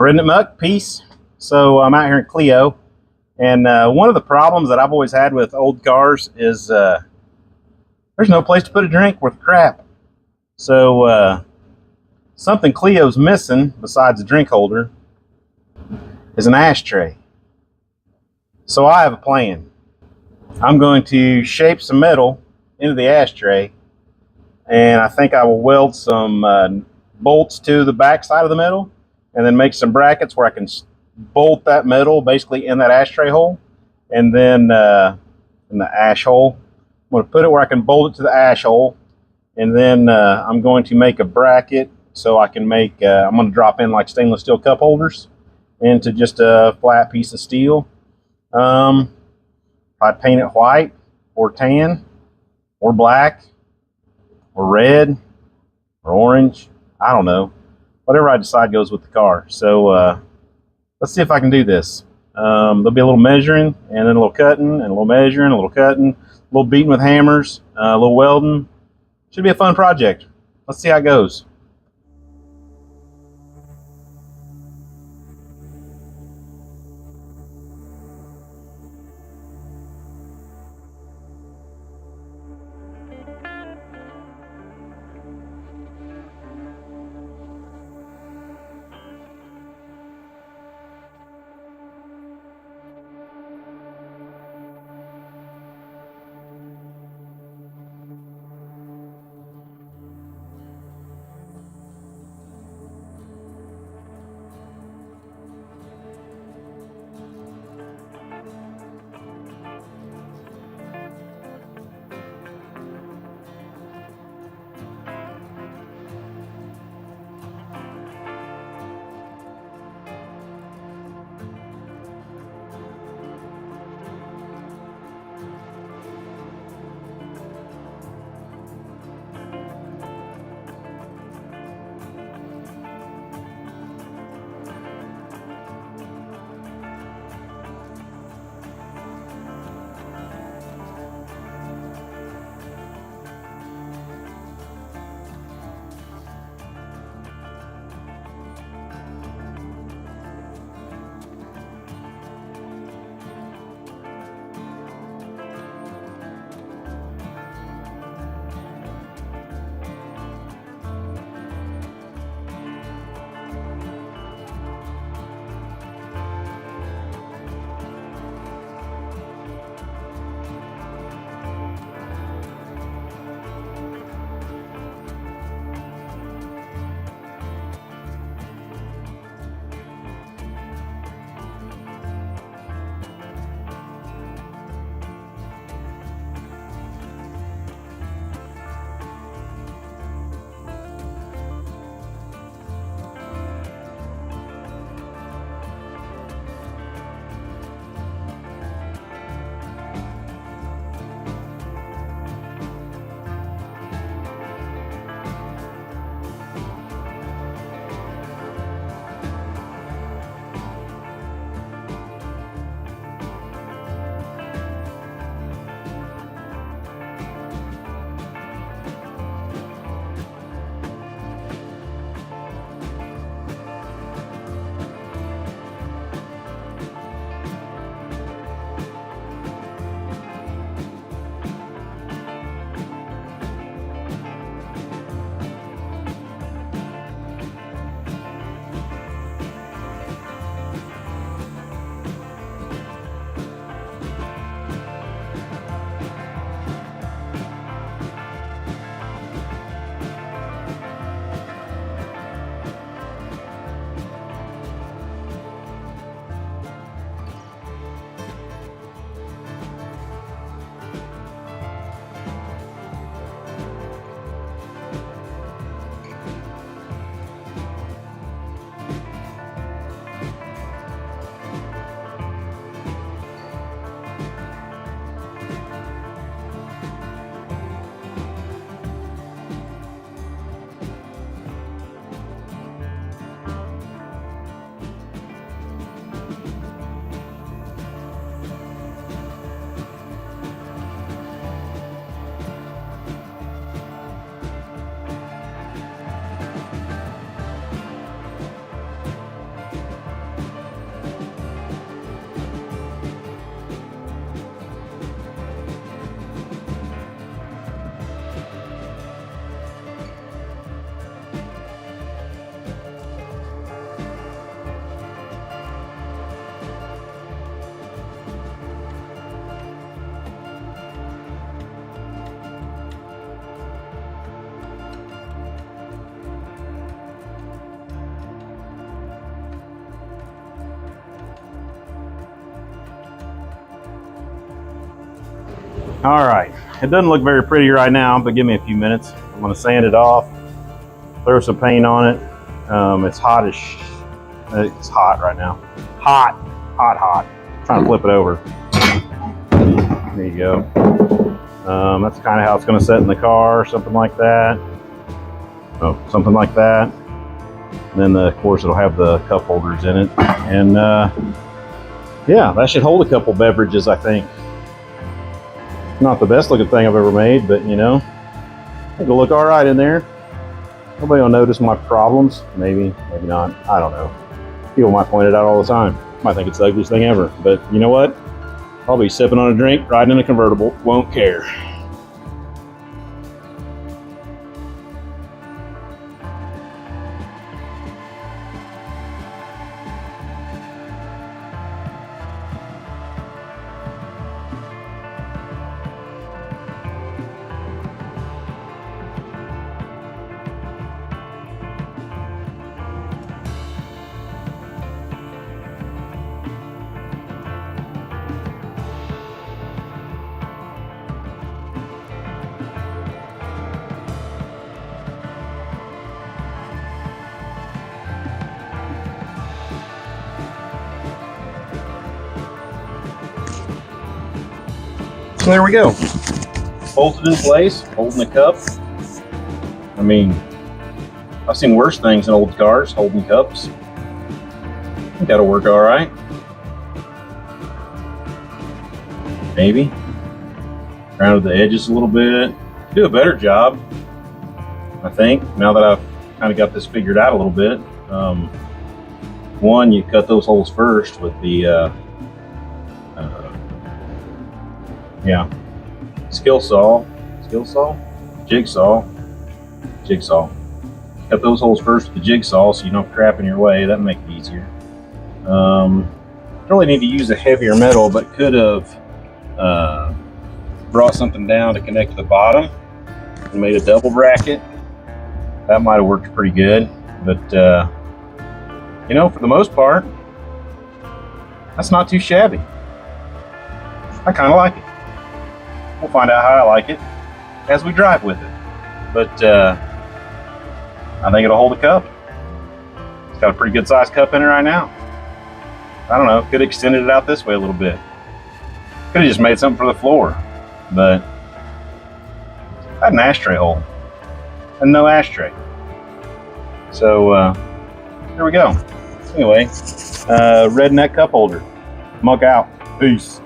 Brendan Muck, peace. So I'm out here in Cleo, and one of the problems that I've always had with old cars is there's no place to put a drink worth crap. So something Cleo's missing besides a drink holder is an ashtray. So I have a plan. I'm going to shape some metal into the ashtray, and I think I will weld some bolts to the back side of the metal, and then make some brackets where I can bolt that metal basically in that ashtray hole, and then in the ash hole. I'm going to put it where I can bolt it to the ash hole, and then I'm going to make a bracket so I can make, I'm going to drop in like stainless steel cup holders into just a flat piece of steel. If I paint it white or tan or black or red or orange, I don't know. Whatever I decide goes with the car. So let's see if I can do this. There'll be a little measuring and then a little cutting and a little measuring, a little cutting, a little beating with hammers, a little welding. Should be a fun project. Let's see how it goes. All right, it doesn't look very pretty right now, but give me a few minutes. I'm gonna sand it off, throw some paint on it. It's hot as it's hot right now. Hot. I'm trying to flip it over. There you go. That's kind of how it's gonna set in the car, something like that. Oh, something like that. And then of course it'll have the cup holders in it. And yeah, that should hold a couple beverages, I think. Not the best looking thing I've ever made, but you know, I think it'll look all right in there. Nobody will notice my problems. Maybe, maybe not. I don't know. People might point it out all the time. Might think it's the ugliest thing ever. But you know what? I'll be sipping on a drink, riding in a convertible. Won't care. So there we go. Bolted in place, holding the cup. I mean, I've seen worse things in old cars, holding cups. I think that'll work all right. Maybe. Rounded the edges a little bit. Do a better job, I think, now that I've kind of got this figured out a little bit. One, you cut those holes first with the jigsaw. Cut those holes first with the jigsaw so you don't have crap in your way. That'll make it easier. Really need to use a heavier metal, but could have brought something down to connect to the bottom and made a double bracket. That might have worked pretty good, but you know, for the most part, that's not too shabby. I kind of like it. We'll find out how I like it as we drive with it. But I think it'll hold a cup. It's got a pretty good sized cup in it right now. I don't know, could have extended it out this way a little bit. Could have just made something for the floor, but I had an ashtray hole and no ashtray. So there we go. Anyway, redneck cup holder. Mug out. Peace.